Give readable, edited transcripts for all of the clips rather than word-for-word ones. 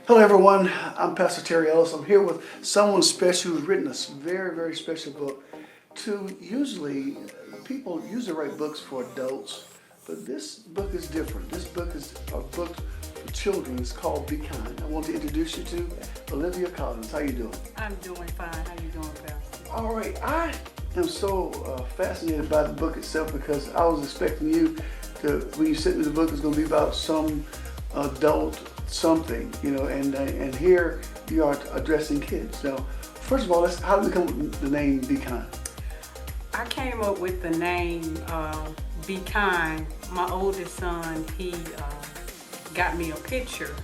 Hello everyone, I'm Pastor Terry Ellison. I'm here with someone special who's written a very, very special book. Usually, people usually write books for adults, but this book is different. This book is a book for children. It's called Be Kind. I want to introduce you to Olivia Collins. How you doing? I'm doing fine. How you doing, Pastor? All right, I am so fascinated by the book itself because I was expecting you to, when you sent me the book, it's going to be about some adult something, and here you are addressing kids. Now, first of all, how did you come up with the name Be Kind? I came up with the name Be Kind. My oldest son, he got me a picture.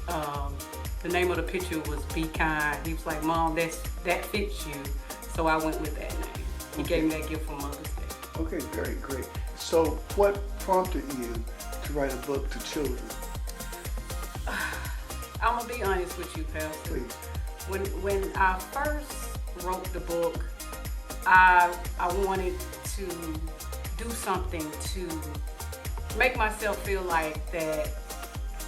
The name of the picture was Be Kind. He was like, Mom, that fits you. So I went with that name. He gave me that gift for Mother's Day. Okay, very great. So what prompted you to write a book to children? I'm gonna be honest with you, Pastor. Please. When I first wrote the book, I wanted to do something to make myself feel like that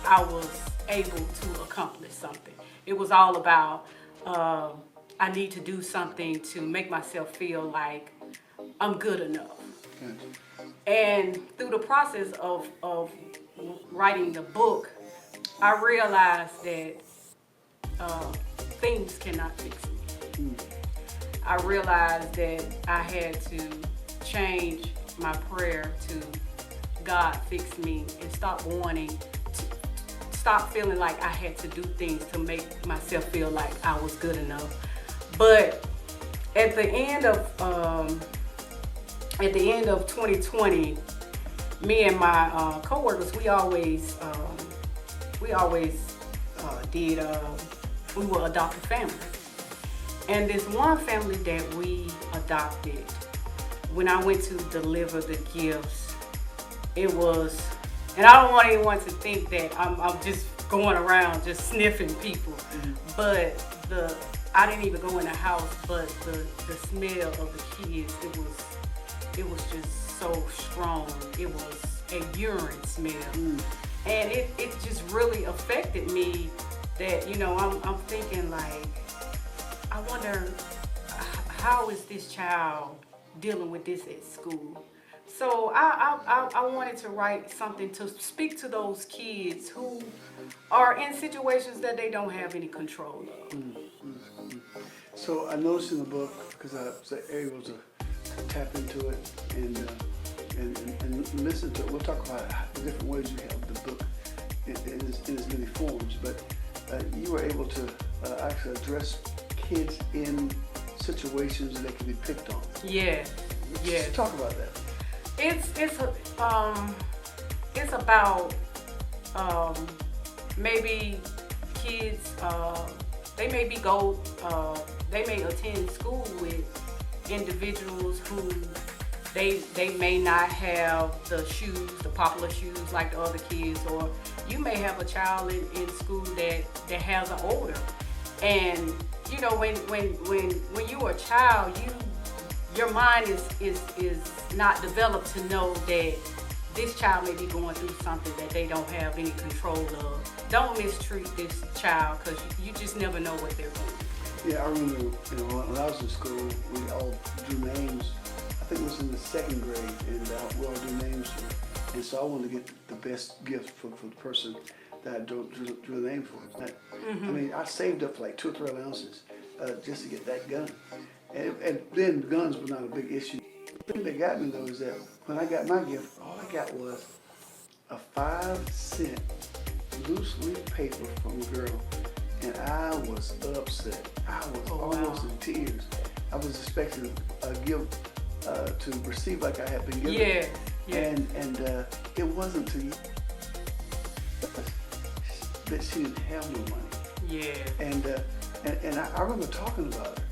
I was able to accomplish something. It was all about I need to do something to make myself feel like I'm good enough. Okay. And through the process of writing the book, I realized that things cannot fix me. I realized that I had to change my prayer to God fix me and stop feeling like I had to do things to make myself feel like I was good enough. But at the end of 2020, me and my coworkers, we will adopt a family. And this one family that we adopted, when I went to deliver the gifts, it was, and I don't want anyone to think that I'm just going around just sniffing people, but I didn't even go in the house, but the smell of the kids, it was just so strong. It was a urine smell. And it just really affected me that, I'm thinking like, I wonder how is this child dealing with this at school? So I wanted to write something to speak to those kids who are in situations that they don't have any control of. So I noticed in the book, because I was able to tap into it and listen to it. We'll talk about the different ways you have the book in as many forms, but you were able to actually address kids in situations that they can be picked on. Yeah. Let's talk about that. It's about maybe kids. They may attend school with individuals who they may not have the shoes, the popular shoes like the other kids, or you may have a child in school that has an odor. And when you are a child, your mind is not developed to know that this child may be going through something that they don't have any control of. Don't mistreat this child, because you just never know what they're doing. Yeah, I remember, when I was in school, we all drew names. I think it was in the second grade, and we all drew names. And so I wanted to get the best gift for the person that I drew the name for. I mean, I saved up like 2 or 3 ounces just to get that gun. And then guns were not a big issue. The thing that got me though is that when I got my gift, all I got was a 5-cent loose leaf paper from a girl, and I was upset. I was almost in tears. I was expecting a gift to receive like I had been given. Yeah. And it wasn't to you that she didn't have no money. Yeah. And I remember talking about it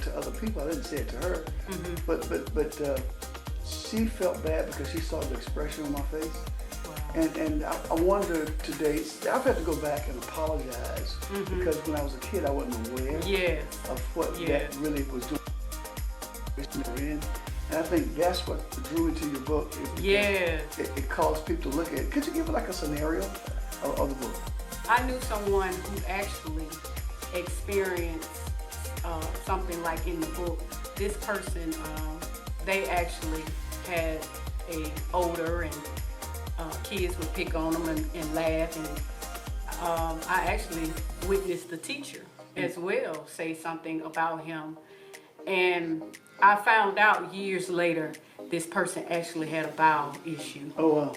to other people. I didn't say it to her, but she felt bad because she saw the expression on my face. Wow. And I wonder today, I've had to go back and apologize because when I was a kid, I wasn't aware of what that really was doing. And I think that's what drew into your book. It caused people to look at it. Could you give like a scenario of the book? I knew someone who actually experienced something like in the book. This person, they actually had a odor, and kids would pick on them and laugh, and I actually witnessed the teacher as well say something about him, and I found out years later this person actually had a bowel issue. Oh, wow.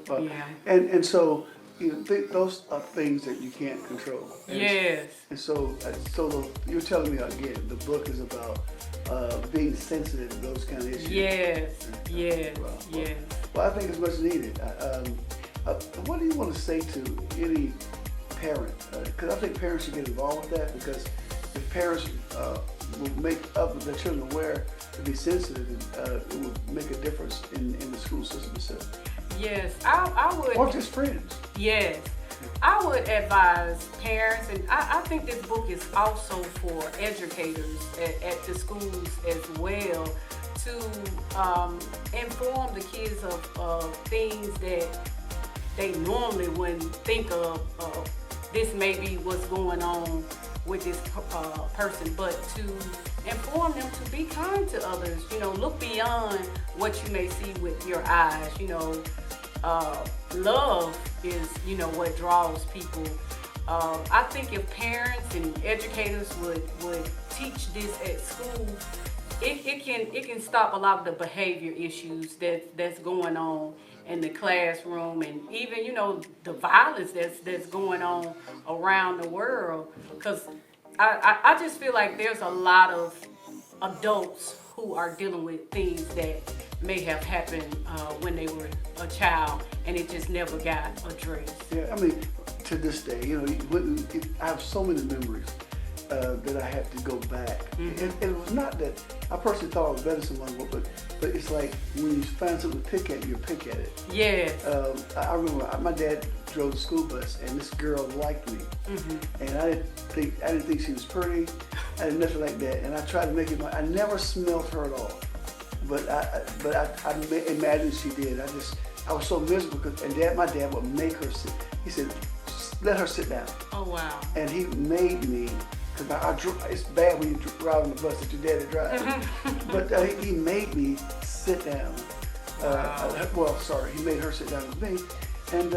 Well. Yeah. And so, those are things that you can't control. Yes. And so you're telling me again, the book is about being sensitive to those kind of issues. Yes. Well, Yes. Well, I think it's much needed. What do you want to say to any parent? Because I think parents should get involved with that, because if parents will make their children aware to be sensitive, it will make a difference in the school system itself. Yes, I would. Or just friends. Yes, I would advise parents, and I think this book is also for educators at the schools as well, to inform the kids of things that they normally wouldn't think of. This may be what's going on with this person, but to inform them to be kind to others. Look beyond what you may see with your eyes. Love is, what draws people. I think if parents and educators would teach this at school, it can stop a lot of the behavior issues that's going on in the classroom, and even the violence that's going on around the world. Because I just feel like there's a lot of adults who are dealing with things that may have happened when they were a child, and it just never got addressed. Yeah, I mean, to this day, I have so many memories that I had to go back. Mm-hmm. It was not that I personally thought I was better than someone, but it's like when you find something to pick at, you pick at it. Yes. I remember my dad drove the school bus, and this girl liked me, mm-hmm. and I didn't think she was pretty. I didn't nothing like that, and I tried to make it. I never smelled her at all, but I imagined she did. I was so miserable because, my dad would make her sit. He said, "Let her sit down." Oh wow! And he made me, because it's bad when you drive on the bus that your daddy drives, but he made me sit down. Wow. He made her sit down with me, and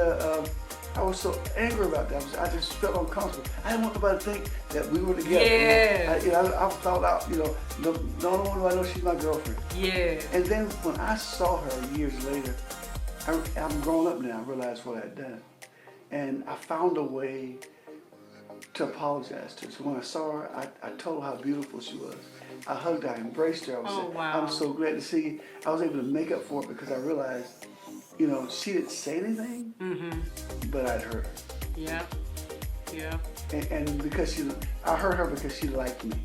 I was so angry about that. I just felt uncomfortable. I didn't want nobody to think that we were together. Yeah. I thought out, the only one who I know, she's my girlfriend. Yeah. And then when I saw her years later, I'm grown up now, I realized what I had done. And I found a way to apologize to her. So when I saw her, I told her how beautiful she was. I hugged her, I embraced her. Wow. I'm so glad to see you. I was able to make up for it because I realized, she didn't say anything, mm-hmm. but I'd hurt her. Yeah. And because I hurt her because she liked me.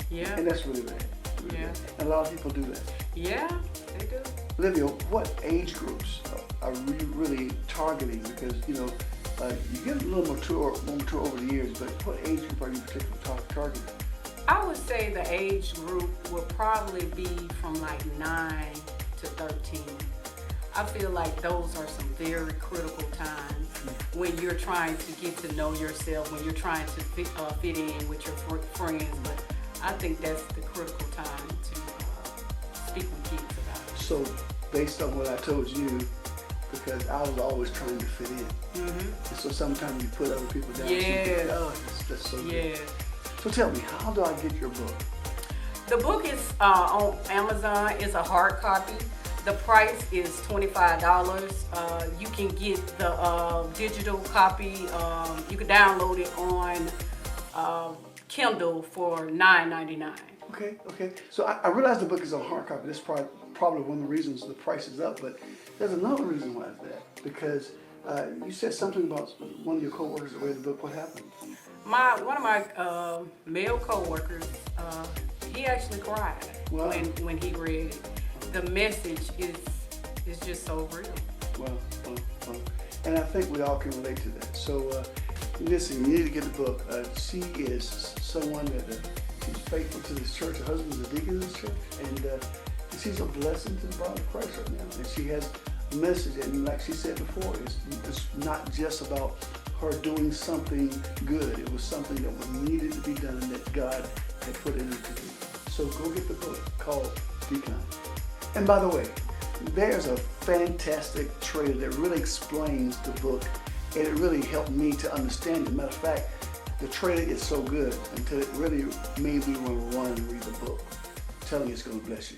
Yeah. And that's really bad. Really bad. And a lot of people do that. Yeah, they do. Olivia, what age groups are we really targeting? Because, you get a little more mature over the years, but what age group are you particularly targeting? I would say the age group would probably be from like 9 to 13. I feel like those are some very critical times when you're trying to get to know yourself, when you're trying to fit in with your friends. But I think that's the critical time to speak with kids about it. So, based on what I told you, because I was always trying to fit in, mm-hmm. and so sometimes you put other people down. Yeah. That's so good. Yeah. So tell me, how do I get your book? The book is on Amazon. It's a hard copy. The price is $25. You can get the digital copy. You can download it on Kindle for $9.99. Okay. So I realize the book is on hard copy. That's probably one of the reasons the price is up. But there's another reason why it's that. Because you said something about one of your coworkers that read the book. What happened? One of my male coworkers, he actually cried when he read it. The message is just so real. Well. And I think we all can relate to that. So listen, you need to get the book. She is someone that she's faithful to this church. Her husband's a deacon in this church, and she's a blessing to the body of Christ right now. And she has a message, and like she said before, it's not just about her doing something good. It was something that was needed to be done and that God had put in her to do. So go get the book called Be Kind. And by the way, there's a fantastic trailer that really explains the book, and it really helped me to understand it. Matter of fact, the trailer is so good until it really made me want to run and read the book. I'm telling you, it's going to bless you.